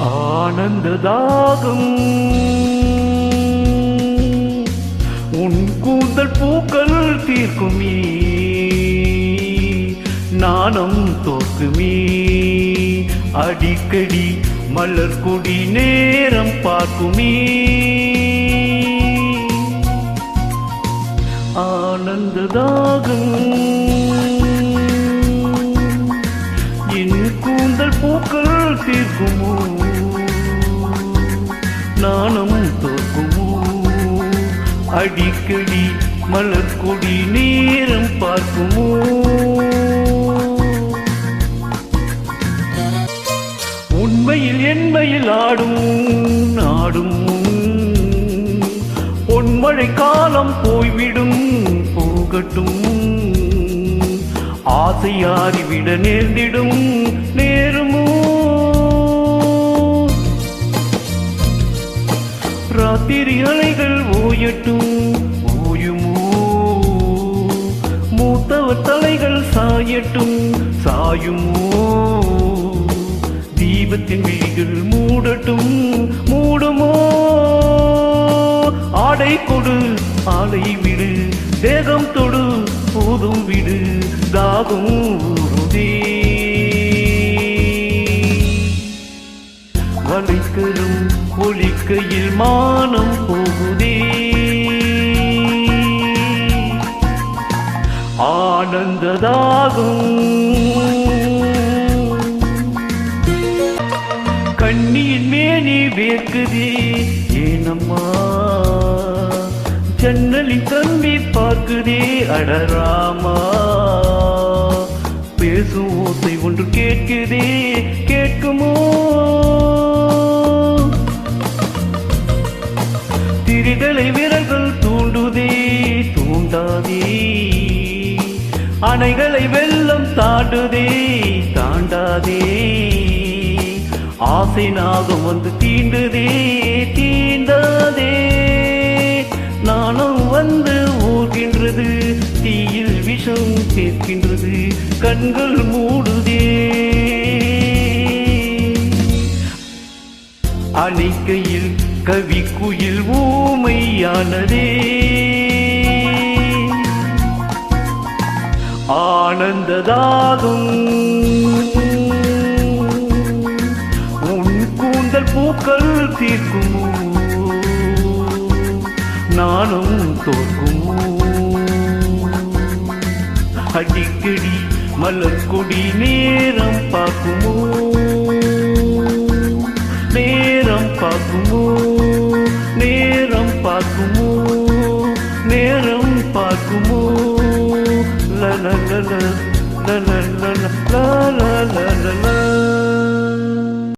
ஆனந்த தாகம் உன் கூந்தல் பூக்கள் தீர்க்குமே, நாணம் தோற்குமே. அடிக்கடி மலர் கொடி நேரம் பார்க்குமே. ஆனந்த தாகம் என் கூந்தல் பூக்கள் தீர்க்குமோ, நாணம் தோற்குமோ. அடிக்கடி மலர் கொடி நேரம் பார்க்குமோ. உண்மையில் என்மையில் ஆடும் நாடும் பொன்மழை காலம் போய்விடும் போகட்டும். ஆசையாறிவிட நேர்ந்திடும் நேருமோ. ராத்திரி அலைகள் ஓயட்டும் ஓயுமோ. மூத்தவர் தலைகள் சாயட்டும் சாயுமோ. தீபத்தின் விழிகள் மூடட்டும் மூடுமோ. ஆடை கொடு ஆலை விடு, தேகம் தொடு போதும் விடு, தாகம் ஊறுதே. வளைக்கரும் ஒலிக்கையில் மானம் போகுதே. ஆனந்த தாகம் கண்ணியின் மேனி வேர்க்குதே ஏனம்மா. ஜன்னலின் தம்பி பார்க்குதே அடராமா. பேசும் ஓசை ஒன்று கேட்குதே கேட்குமோ. திரிதலை விரல்கள் தூண்டுதே தூண்டாதே. அணைகளை வெள்ளம் தாண்டுதே தாண்டாதே. ஆசை நாகம் வந்து தீண்டுதே தீண்டாதே. நானும் வந்து ஊர்கின்றது, தீயில் விஷம் கேட்கின்றது, கண்கள் மூடுதே. அணைக்கையில் கவி குயில் ஊமையானதே. ஆனந்த தாகம் உன் கூந்தல் பூக்கள் தீர்க்குமோ, நானும் தோற்குமோ. அடிக்கடி மலர் கொடி நேரம் பார்க்குமோ. நேரம் பார்க்குமோ. நேரம் பார்க்குமோ. நேரம் பார்க்குமோ. la la la la la la la la la la la